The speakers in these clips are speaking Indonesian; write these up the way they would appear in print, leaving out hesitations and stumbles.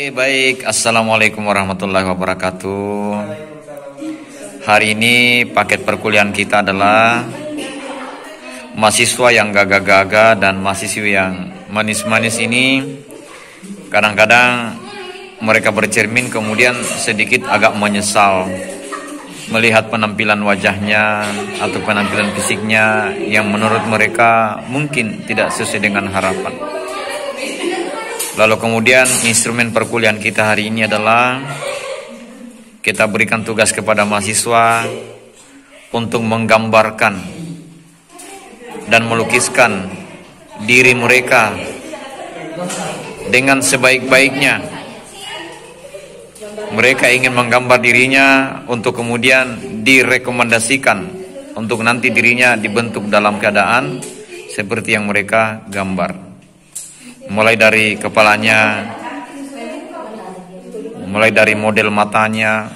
Baik, Assalamualaikum warahmatullahi wabarakatuh. Hari ini paket perkuliahan kita adalah mahasiswa yang gagah-gagah dan mahasiswi yang manis-manis ini. Kadang-kadang mereka bercermin kemudian sedikit agak menyesal melihat penampilan wajahnya atau penampilan fisiknya yang menurut mereka mungkin tidak sesuai dengan harapan. Lalu kemudian instrumen perkuliahan kita hari ini adalah kita berikan tugas kepada mahasiswa untuk menggambarkan dan melukiskan diri mereka dengan sebaik-baiknya. Mereka ingin menggambar dirinya untuk kemudian direkomendasikan untuk nanti dirinya dibentuk dalam keadaan seperti yang mereka gambar. Mulai dari kepalanya, mulai dari model matanya,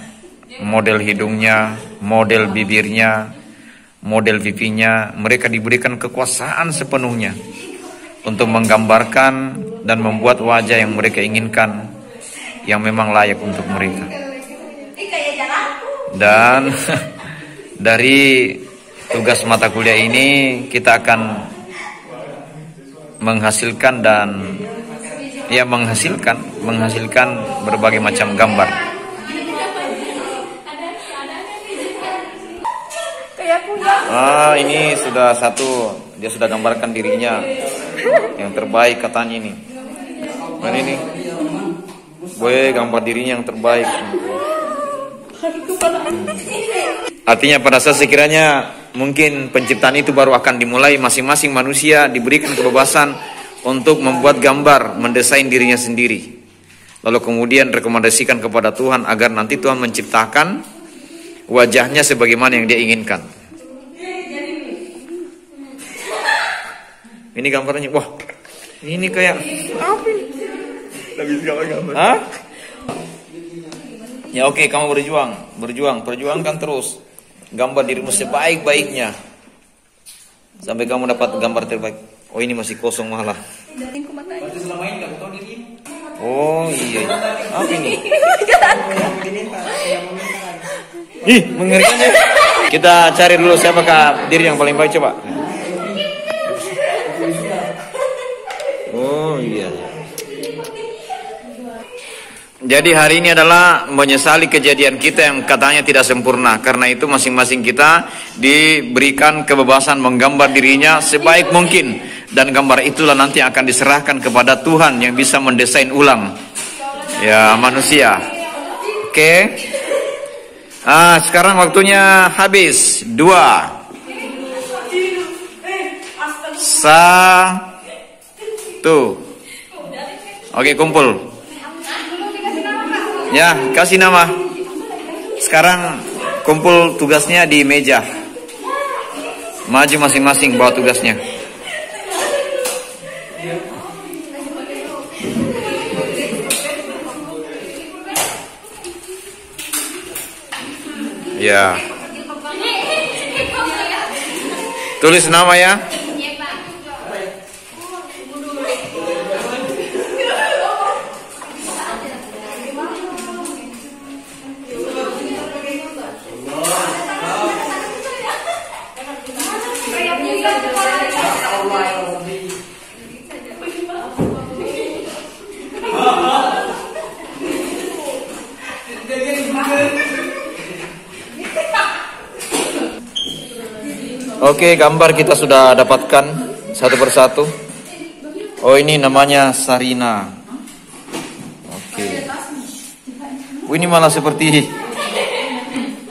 model hidungnya, model bibirnya, model pipinya, mereka diberikan kekuasaan sepenuhnya untuk menggambarkan dan membuat wajah yang mereka inginkan yang memang layak untuk mereka. Dan dari tugas mata kuliah ini kita akan menghasilkan berbagai macam gambar. Ini sudah satu, dia sudah gambarkan dirinya yang terbaik katanya ini. Mana ini? Gue gambar dirinya yang terbaik. Artinya pada saat sekiranya mungkin penciptaan itu baru akan dimulai, masing-masing manusia diberikan kebebasan untuk membuat gambar, mendesain dirinya sendiri. Lalu kemudian rekomendasikan kepada Tuhan agar nanti Tuhan menciptakan wajahnya sebagaimana yang dia inginkan. Ini gambarnya, wah ini kayak apa ini? Hah? Ya oke, kamu perjuangkan terus. Gambar dirimu sebaik-baiknya sampai kamu dapat gambar terbaik. Oh ini masih kosong malah. Oh iya. Apa ini? Ih, mengerikan ya. Kita cari dulu siapakah diri yang paling baik, coba. Oh iya. Jadi hari ini adalah menyesali kejadian kita yang katanya tidak sempurna. Karena itu masing-masing kita diberikan kebebasan menggambar dirinya sebaik mungkin. Dan gambar itulah nanti akan diserahkan kepada Tuhan yang bisa mendesain ulang ya manusia. Oke. Sekarang waktunya habis. 2 1. Oke, kumpul. Ya, kasih nama. Sekarang kumpul tugasnya di meja. Maju masing-masing bawa tugasnya. Ya. Tulis nama ya. Oke, gambar kita sudah dapatkan satu persatu. Oh, ini namanya Sarina. Oke. Ini malah seperti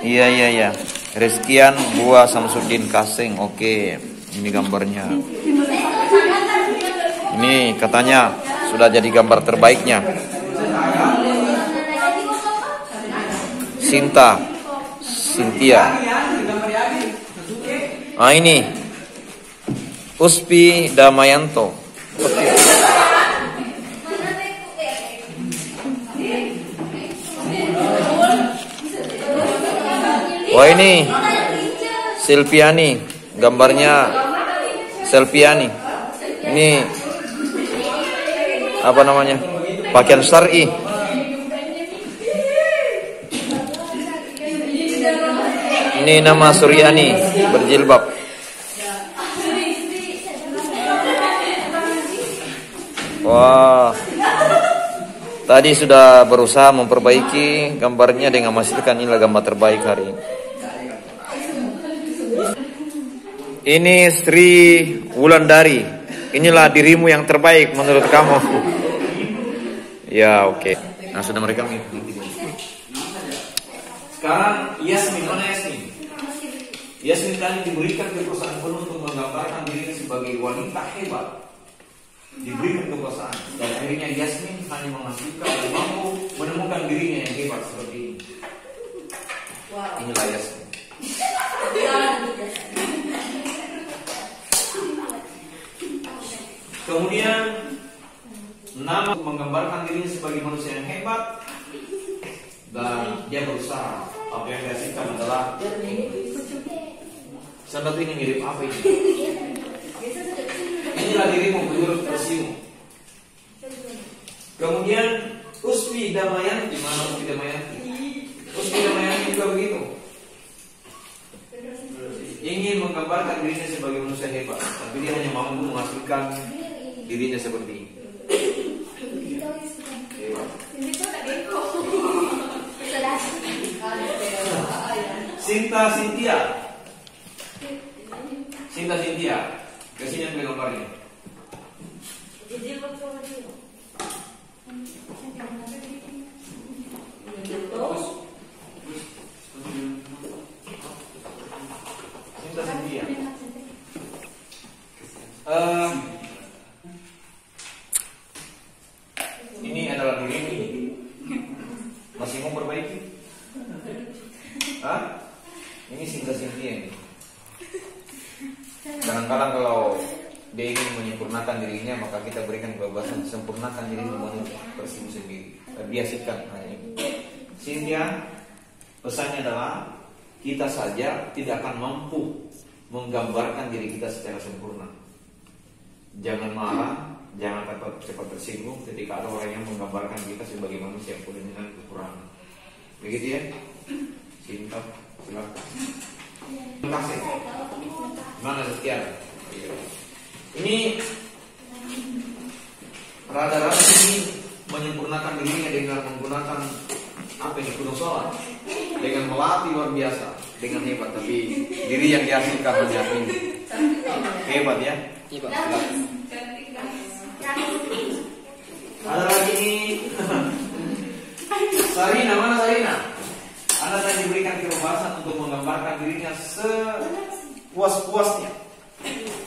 iya. Reskian Buah Samsudin Kaseng. Oke, ini gambarnya. Ini katanya sudah jadi gambar terbaiknya. Cynthia. Ini Uspi Damayanto. Wah, ini Silviani, gambarnya Silviani. Ini apa namanya? Pakaian syar'i. Ini nama Suryani berjilbab. Wah, tadi sudah berusaha memperbaiki gambarnya dengan memastikan inilah gambar terbaik hari ini. Ini Sri Wulandari. Inilah dirimu yang terbaik menurut kamu. Ya, oke. Nah, sudah mereka mengikuti. Sekarang Yasmin, mana Yasmin? Yasmin tadi diberikan kekuasaan penuh untuk menggambarkan dirinya sebagai wanita hebat. Diberikan kekuasaan dan akhirnya Yasmin hanya menghasilkan dan mampu menemukan dirinya yang hebat seperti ini. Inilah Yasmin. Kemudian nama menggambarkan dirinya sebagai manusia yang hebat dan dia berusaha. Apa yang dia hasilkan adalah sahabat ini mirip apa ini? Inilah dirimu menurut versimu. Kemudian Uspi Damayanti, mana Uspi Damayanti? Uspi Damayanti juga begitu. Ingin menggambarkan dirinya sebagai manusia hebat, tapi dia hanya mampu menghasilkan dirinya seperti ini. Hebat. Sinta Cynthia. Sinta Cynthia. Kesini ambil gambarnya. Sinta Cynthia. Ini adalah diri ini. Masih mau perbaiki? Hah? Ini Sinta Cynthia ini. Kadang-kadang kalau dia ingin menyempurnakan dirinya, maka kita berikan kebebasan sempurnakan dirimu menurut versimu sendiri. Biasakan hanya ini. Cynthia, pesannya adalah kita saja tidak akan mampu menggambarkan diri kita secara sempurna. Jangan marah, jangan cepat tersinggung ketika ada orang yang menggambarkan kita sebagai manusia yang penuh dengan kekurangan. Begitu ya? Singkat, silakan. Terima kasih. Mana sekian? Ini rada-rada ini menyempurnakan dirinya dengan menggunakan apa ini, gunung solar, dengan melatih luar biasa, dengan hebat. Tapi diri yang dihasilkan hanya ini hebat ya. Ada lagi ini Sarina, mana Sarina? Anda telah diberikan kebebasan untuk menggambarkan dirinya sepuas-puasnya.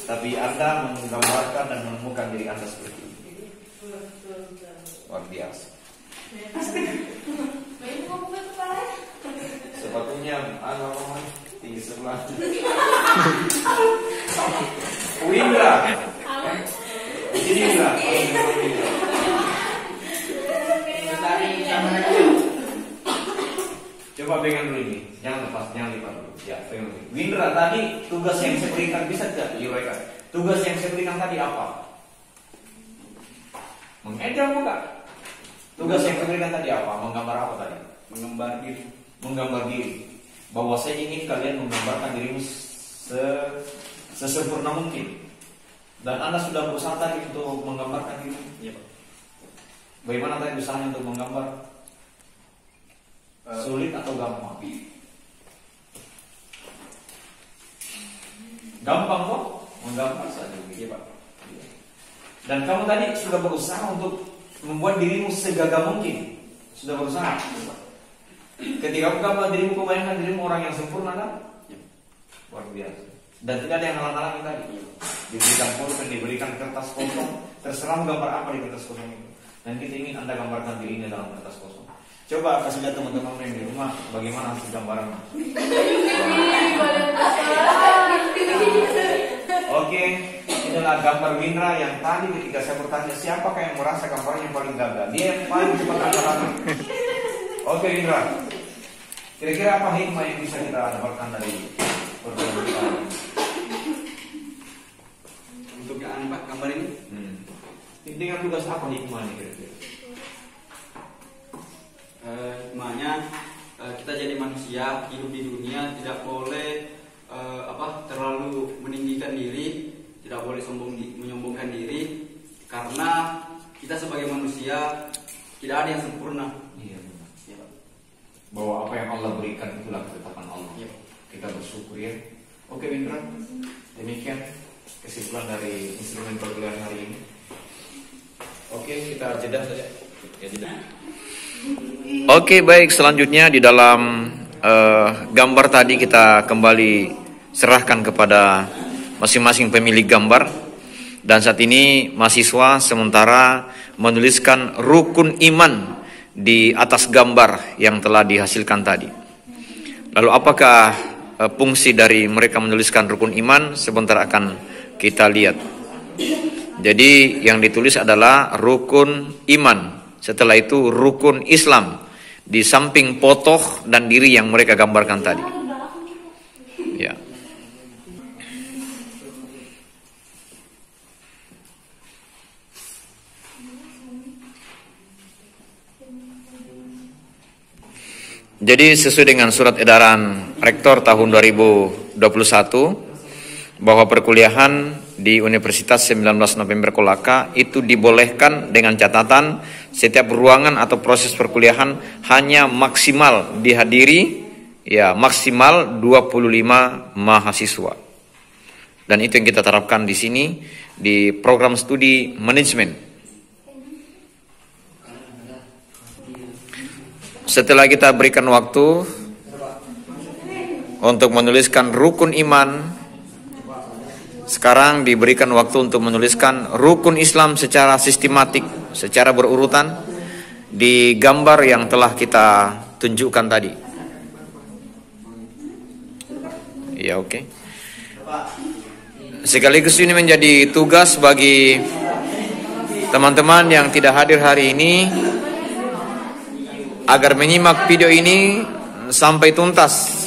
Tapi Anda menggambarkan dan menemukan diri Anda seperti ini. Luar biasa. Sepatunya apa tinggi sebelah. Windra. Ini Windra. Coba pegang dulu ini, jangan lepas, jangan lipat dulu. Ya, pegang dulu. Windra, tadi tugas yang saya berikan bisa tidak diuraikan? Tugas yang saya berikan tadi apa? Mengedam bukan? Tugas yang saya berikan tadi apa? Menggambar apa tadi? Menggambar diri. Menggambar diri. Bahwa saya ingin kalian menggambarkan dirimu sesempurna mungkin. Dan Anda sudah berusaha tadi untuk menggambarkan diri. Iya, Pak. Bagaimana tadi usahanya untuk menggambar? Sulit atau gampang? Gampang kok, menggambar saja, gitu Pak. Dan kamu tadi sudah berusaha untuk membuat dirimu segagah mungkin. Sudah berusaha. Ketika kamu gambar dirimu, kau bayangkan dirimu orang yang sempurna kan? Luar biasa. Dan tidak ada yang halang-halangi tadi. Diberikan pulpen, diberikan kertas kosong. Terserah gambar apa di kertas kosong itu. Dan kita ingin Anda gambarkan dirinya dalam kertas kosong. Coba kasih lihat teman-teman yang di rumah bagaimana hasil gambaran. Oke, inilah gambar Windra yang tadi ketika saya bertanya siapakah yang merasa gambarnya paling gagal, dia yang paling cepat angkat. Oke Windra, kira-kira apa hikmah yang bisa kita dapatkan dari pertemuan kita? Untuk yang gambar ini, dengan tugas apa hikmahnya kira-kira? hikmahnya kita jadi manusia hidup di dunia tidak boleh terlalu meninggikan diri, tidak boleh menyombongkan diri, karena kita sebagai manusia tidak ada yang sempurna. Iya, ya. Bahwa apa yang Allah berikan itulah ketetapan Allah. Ya. Kita bersyukur ya. Oke Windra, demikian kesimpulan dari instrumen perkuliahan hari ini. Oke, kita jeda saja. Ya, jeda. Oke, baik, selanjutnya di dalam gambar tadi kita kembali serahkan kepada masing-masing pemilik gambar. Dan saat ini mahasiswa sementara menuliskan rukun iman di atas gambar yang telah dihasilkan tadi. Lalu apakah fungsi dari mereka menuliskan rukun iman? Sebentar akan kita lihat. Jadi yang ditulis adalah rukun iman. Setelah itu rukun Islam. Di samping foto dan diri yang mereka gambarkan tadi. Ya. Jadi sesuai dengan surat edaran Rektor tahun 2021 bahwa perkuliahan di Universitas 19 November Kolaka itu dibolehkan dengan catatan setiap ruangan atau proses perkuliahan hanya maksimal dihadiri maksimal 25 mahasiswa. Dan itu yang kita terapkan di sini di program studi manajemen. Setelah kita berikan waktu untuk menuliskan rukun iman, sekarang diberikan waktu untuk menuliskan rukun Islam secara sistematik, secara berurutan di gambar yang telah kita tunjukkan tadi. Ya, oke. Sekaligus ini menjadi tugas bagi teman-teman yang tidak hadir hari ini agar menyimak video ini sampai tuntas.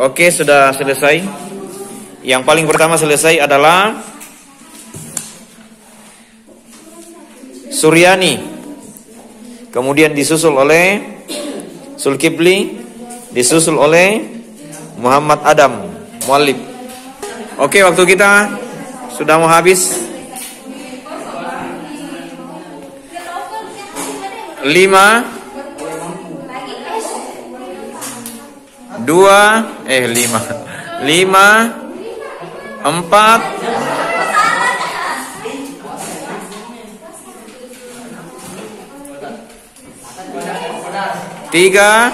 Oke, sudah selesai. Yang paling pertama selesai adalah Suryani. Kemudian disusul oleh Zulkifli, disusul oleh Muhammad Adam Muallib. Oke, waktu kita sudah mau habis. 5 4 3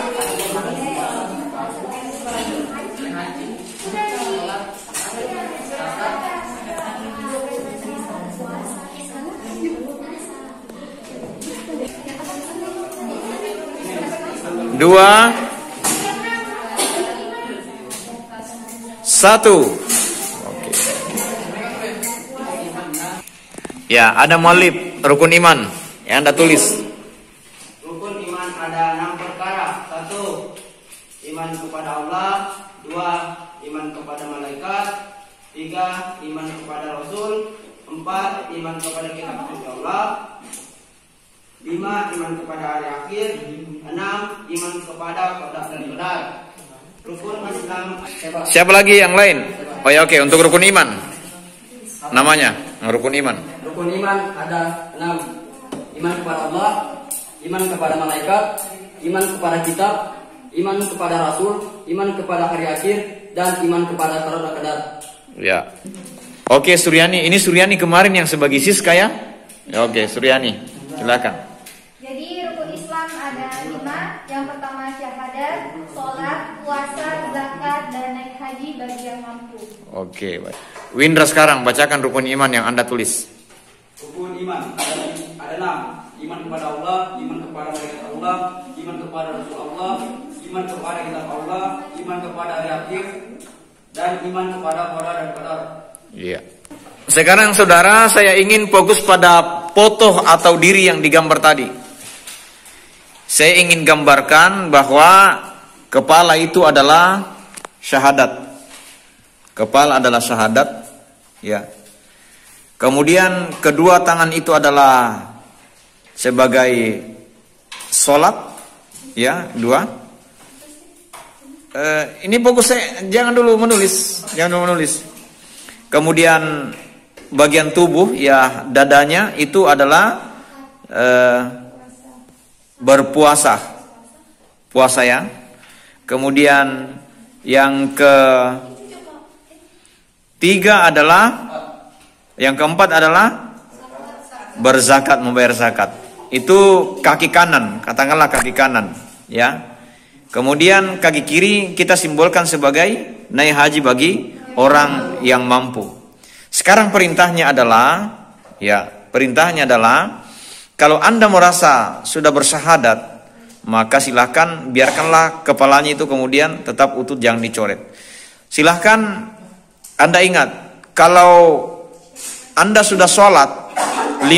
2 1. Oke. Ya, ada muallif rukun iman yang Anda tulis. Rukun iman ada 6 perkara. 1. Iman kepada Allah. 2. Iman kepada malaikat. 3. Iman kepada Rasul. 4. Iman kepada kitab Allah. 5. Iman kepada hari akhir. 6. Iman kepada qada dan qadar. Rukun Islam. Siapa lagi yang lain? Oh ya, oke, untuk rukun iman. Namanya rukun iman. Rukun iman ada 6. Iman kepada Allah, iman kepada malaikat, iman kepada kitab, iman kepada Rasul, iman kepada hari akhir, dan iman kepada qada dan qadar. Ya. Oke, Suryani. Ini Suryani kemarin yang sebagai Siska ya? Ya, oke, Suryani. Silakan. Jadi rukun Islam ada 5. Yang pertama syahadat, sholat, puasa, zakat, dan naik haji bagi yang mampu. Oke, baik. Windra sekarang bacakan rukun iman yang Anda tulis. Rukun iman ada 6. Iman kepada Allah, iman kepada malaikat Allah, iman kepada Rasul Allah, iman kepada kitab Allah, iman kepada hari akhir, dan iman kepada qada dan qadar. Iya. Sekarang saudara, saya ingin fokus pada foto atau diri yang digambar tadi. Saya ingin gambarkan bahwa kepala itu adalah syahadat. Kepala adalah syahadat, ya. Kemudian kedua tangan itu adalah sebagai sholat, ya, 2. Ini fokus saya, jangan dulu menulis. Kemudian bagian tubuh, ya, dadanya itu adalah berpuasa, puasa ya. Kemudian yang ketiga adalah, yang keempat adalah berzakat, membayar zakat. Itu kaki kanan, katakanlah kaki kanan, ya. Kemudian kaki kiri kita simbolkan sebagai naik haji bagi orang yang mampu. Sekarang perintahnya adalah, kalau Anda merasa sudah bersyahadat, maka silahkan biarkanlah kepalanya itu kemudian tetap utuh, jangan dicoret. Silahkan Anda ingat, kalau Anda sudah sholat 5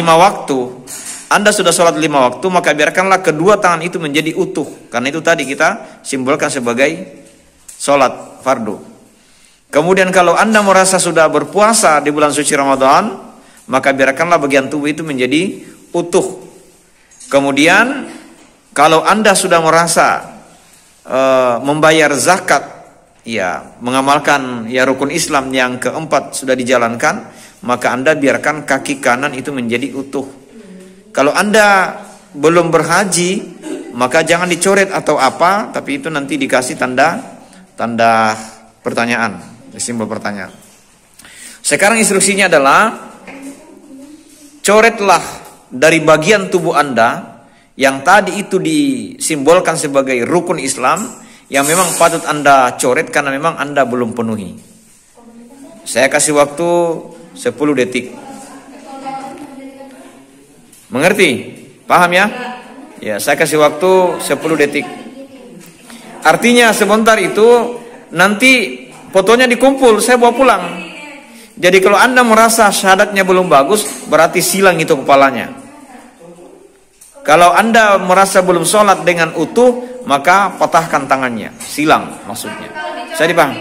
waktu, maka biarkanlah kedua tangan itu menjadi utuh. Karena itu tadi kita simbolkan sebagai sholat fardu. Kemudian kalau Anda merasa sudah berpuasa di bulan suci Ramadan, maka biarkanlah bagian tubuh itu menjadi utuh. Kemudian kalau Anda sudah merasa membayar zakat, ya, mengamalkan ya rukun Islam yang keempat sudah dijalankan, maka Anda biarkan kaki kanan itu menjadi utuh. Kalau Anda belum berhaji, maka jangan dicoret atau apa, tapi itu nanti dikasih tanda pertanyaan, simbol pertanyaan. Sekarang instruksinya adalah, coretlah dari bagian tubuh Anda yang tadi itu disimbolkan sebagai rukun Islam, yang memang patut Anda coret karena memang Anda belum penuhi. Saya kasih waktu 10 detik. Mengerti? Paham ya? Ya, saya kasih waktu 10 detik. Artinya sebentar itu nanti fotonya dikumpul, saya bawa pulang. Jadi kalau Anda merasa syahadatnya belum bagus, berarti silang itu kepalanya. Kalau Anda merasa belum sholat dengan utuh, maka patahkan tangannya, silang maksudnya. Saya dipaham?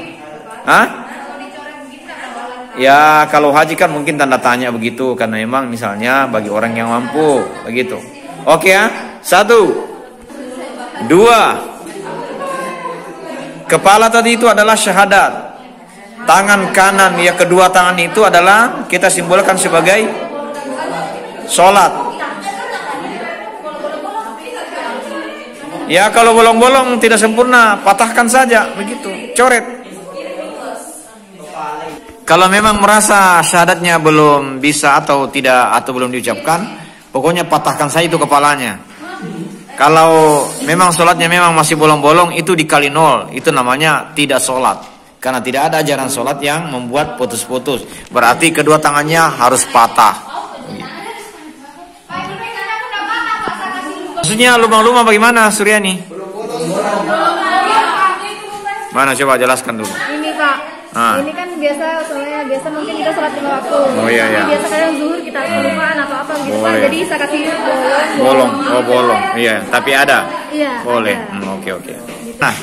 Hah? Ya, kalau haji kan mungkin tanda tanya begitu, karena memang misalnya bagi orang yang mampu begitu. Oke ya, 1, 2. Kepala tadi itu adalah syahadat. Tangan kanan, ya, kedua tangan itu adalah kita simbolkan sebagai sholat. Ya, kalau bolong-bolong tidak sempurna, patahkan saja begitu, coret. Kalau memang merasa syahadatnya belum bisa atau tidak, atau belum diucapkan, pokoknya patahkan saja itu kepalanya. Kalau memang sholatnya memang masih bolong-bolong, itu dikali 0, itu namanya tidak sholat. Karena tidak ada ajaran sholat yang membuat putus-putus. Berarti kedua tangannya harus patah. Maksudnya lubang-lubang bagaimana, Suryani? Mana, coba jelaskan dulu. Ini Pak, ini kan biasa mungkin kita sholat 5 waktu. Oh iya, iya. Biasa kadang zuhur kita kelupaan atau apa gitu Pak. Iya. Jadi saya kasih bolong. Oh, bolong. Iya, tapi ada. Iya. Boleh. Oke. Nah,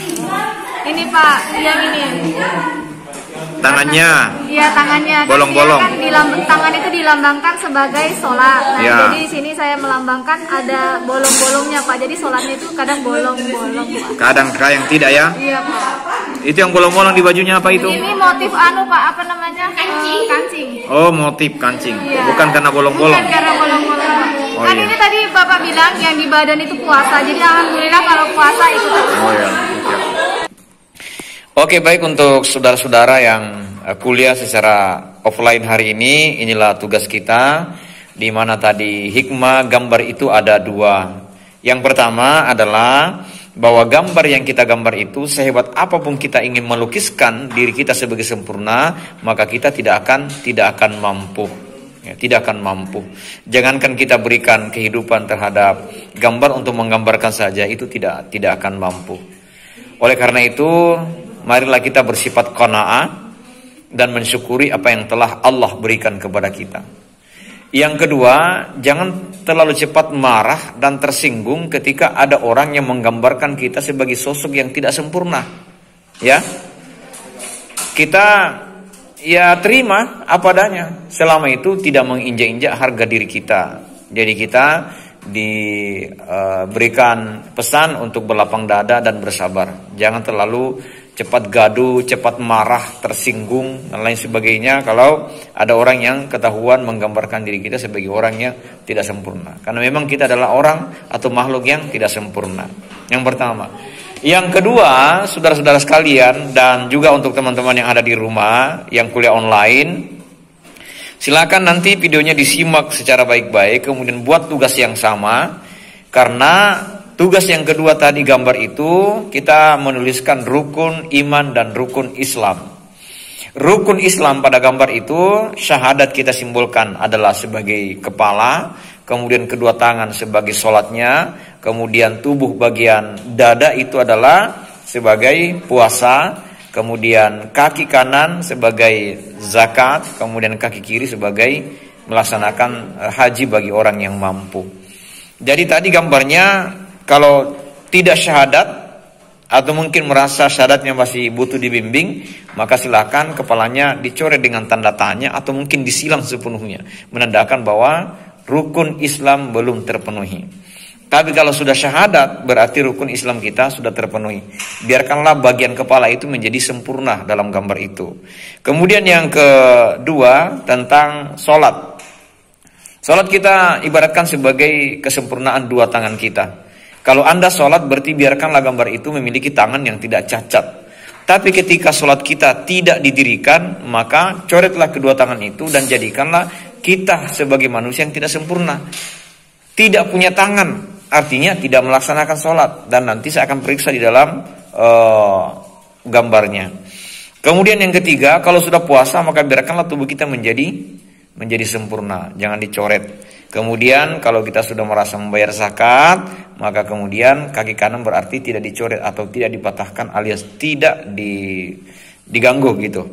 ini Pak, yang ini. Tangannya. Iya, tangannya. Bolong-bolong. Kan tangan itu dilambangkan sebagai sholat. Nah, ya. Jadi di sini saya melambangkan ada bolong-bolongnya Pak. Jadi sholatnya itu kadang bolong-bolong Pak. Kadang yang tidak ya? Iya Pak. Itu yang bolong-bolong di bajunya apa itu? Ini motif Pak, apa namanya? Kancing. Oh, motif kancing. Iya. Bukan karena bolong-bolong. Bukan karena bolong-bolong. Oh, Kan iya. ini tadi Bapak bilang yang di badan itu puasa. Jadi alhamdulillah kalau puasa itu. Oh ya. Oke, baik, untuk saudara-saudara yang kuliah secara offline hari ini, inilah tugas kita, di mana tadi hikmah gambar itu ada 2. Yang pertama adalah bahwa gambar yang kita gambar itu, sehebat apapun kita ingin melukiskan diri kita sebagai sempurna, maka kita tidak akan mampu. Ya, tidak akan mampu. Jangankan kita berikan kehidupan terhadap gambar untuk menggambarkan saja, itu tidak akan mampu. Oleh karena itu, marilah kita bersifat qanaah dan mensyukuri apa yang telah Allah berikan kepada kita. Yang kedua, jangan terlalu cepat marah dan tersinggung ketika ada orang yang menggambarkan kita sebagai sosok yang tidak sempurna. Ya, kita terima apa adanya, selama itu tidak menginjak-injak harga diri kita. Jadi kita diberikan pesan untuk berlapang dada dan bersabar. Jangan terlalu cepat gaduh, cepat marah, tersinggung dan lain sebagainya kalau ada orang yang ketahuan menggambarkan diri kita sebagai orang yang tidak sempurna. Karena memang kita adalah orang atau makhluk yang tidak sempurna. Yang pertama. Yang kedua, saudara-saudara sekalian dan juga untuk teman-teman yang ada di rumah yang kuliah online, silakan nanti videonya disimak secara baik-baik, kemudian buat tugas yang sama. Karena tugas yang kedua tadi gambar itu kita menuliskan rukun iman dan rukun Islam. Rukun Islam pada gambar itu syahadat kita simbolkan adalah sebagai kepala, kemudian kedua tangan sebagai sholatnya, kemudian tubuh bagian dada itu adalah sebagai puasa, kemudian kaki kanan sebagai zakat, kemudian kaki kiri sebagai melaksanakan haji bagi orang yang mampu. Jadi tadi gambarnya kalau tidak syahadat atau mungkin merasa syahadatnya masih butuh dibimbing, maka silakan kepalanya dicoret dengan tanda tanya atau mungkin disilang sepenuhnya, menandakan bahwa rukun Islam belum terpenuhi. Tapi kalau sudah syahadat berarti rukun Islam kita sudah terpenuhi. Biarkanlah bagian kepala itu menjadi sempurna dalam gambar itu. Kemudian yang kedua tentang sholat. Sholat kita ibaratkan sebagai kesempurnaan dua tangan kita. Kalau Anda sholat berarti biarkanlah gambar itu memiliki tangan yang tidak cacat. Tapi ketika sholat kita tidak didirikan, maka coretlah kedua tangan itu dan jadikanlah kita sebagai manusia yang tidak sempurna. Tidak punya tangan, artinya tidak melaksanakan sholat. Dan nanti saya akan periksa di dalam gambarnya. Kemudian yang ketiga, kalau sudah puasa maka biarkanlah tubuh kita menjadi sempurna, jangan dicoret. Kemudian kalau kita sudah merasa membayar zakat, maka kemudian kaki kanan berarti tidak dicoret atau tidak dipatahkan alias tidak diganggu gitu.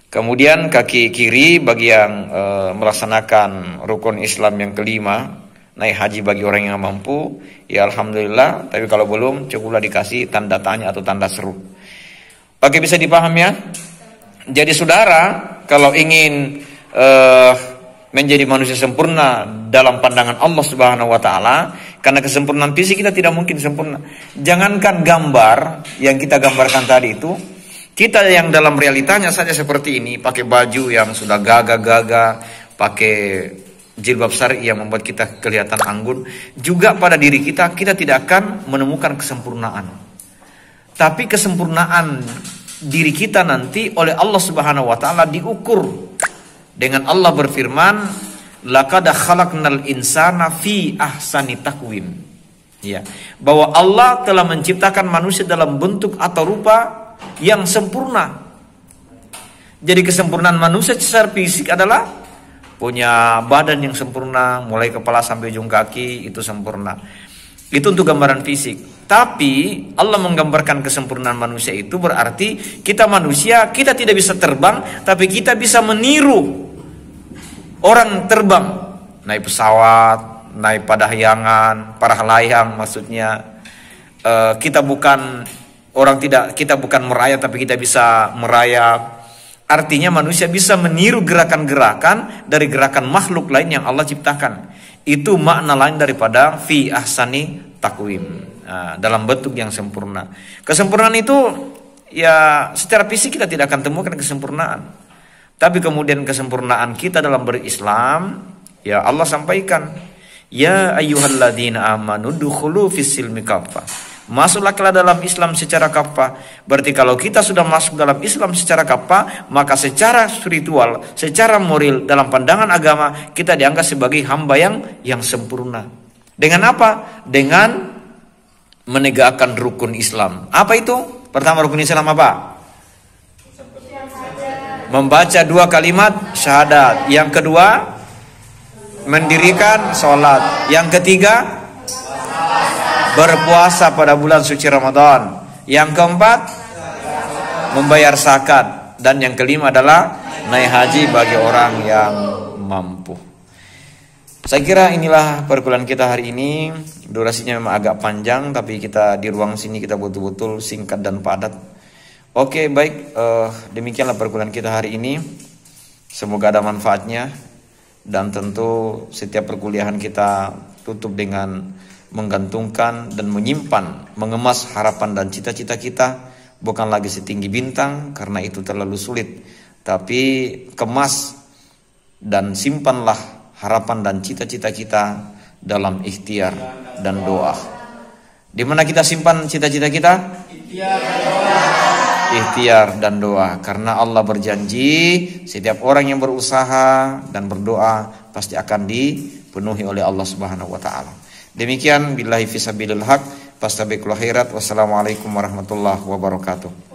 Kemudian kaki kiri bagi yang melaksanakan rukun Islam yang kelima, naik haji bagi orang yang mampu, ya alhamdulillah. Tapi kalau belum, cukuplah dikasih tanda tanya atau tanda seru. Oke, bisa dipaham ya? Jadi saudara, kalau ingin menjadi manusia sempurna dalam pandangan Allah Subhanahu wa taala, karena kesempurnaan fisik kita tidak mungkin sempurna. Jangankan gambar yang kita gambarkan tadi itu, kita yang dalam realitanya saja seperti ini, pakai baju yang sudah gagah-gagah, pakai jilbab syar'i yang membuat kita kelihatan anggun, juga pada diri kita tidak akan menemukan kesempurnaan. Tapi kesempurnaan diri kita nanti oleh Allah Subhanahu wa taala diukur dengan Allah berfirman, laqad khalaqnal insana fi ahsani taqwim. Ya, bahwa Allah telah menciptakan manusia dalam bentuk atau rupa yang sempurna. Jadi kesempurnaan manusia secara fisik adalah punya badan yang sempurna, mulai kepala sampai ujung kaki itu sempurna. Itu untuk gambaran fisik. Tapi Allah menggambarkan kesempurnaan manusia itu berarti kita manusia, kita tidak bisa terbang, tapi kita bisa meniru orang terbang, naik pesawat, naik padahyangan, paralayang maksudnya. Kita bukan merayap, tapi kita bisa merayap. Artinya manusia bisa meniru gerakan-gerakan dari gerakan makhluk lain yang Allah ciptakan. Itu makna lain daripada fi ahsani taqwim, dalam bentuk yang sempurna. Kesempurnaan itu ya secara fisik kita tidak akan temukan kesempurnaan. Tapi kemudian kesempurnaan kita dalam berislam, ya Allah sampaikan, ya ayyuhalladzina amanu dukhulu fis-silmi kaffah. Masuklah dalam Islam secara kaffah. Berarti kalau kita sudah masuk dalam Islam secara kaffah, maka secara spiritual, secara moral dalam pandangan agama kita dianggap sebagai hamba yang sempurna. Dengan apa? Dengan menegakkan rukun Islam. Apa itu? Pertama rukun Islam apa? Membaca dua kalimat syahadat. Yang kedua, mendirikan sholat. Yang ketiga, berpuasa pada bulan suci Ramadan. Yang keempat, membayar zakat. Dan yang kelima adalah naik haji bagi orang yang mampu. Saya kira inilah perkuliahan kita hari ini. Durasinya memang agak panjang, tapi kita di ruang sini kita betul-betul singkat dan padat. Oke, baik, demikianlah perkuliahan kita hari ini. Semoga ada manfaatnya. Dan tentu setiap perkuliahan kita tutup dengan menggantungkan dan menyimpan, mengemas harapan dan cita-cita kita. Bukan lagi setinggi bintang karena itu terlalu sulit, tapi kemas dan simpanlah harapan dan cita-cita kita dalam ikhtiar dan doa. Di mana kita simpan cita-cita kita? Ikhtiar dan doa. Karena Allah berjanji setiap orang yang berusaha dan berdoa pasti akan dipenuhi oleh Allah Subhanahu wa taala. Demikian billahi fisabilil haq. Fastabiqul khairat. Wassalamualaikum warahmatullahi wabarakatuh.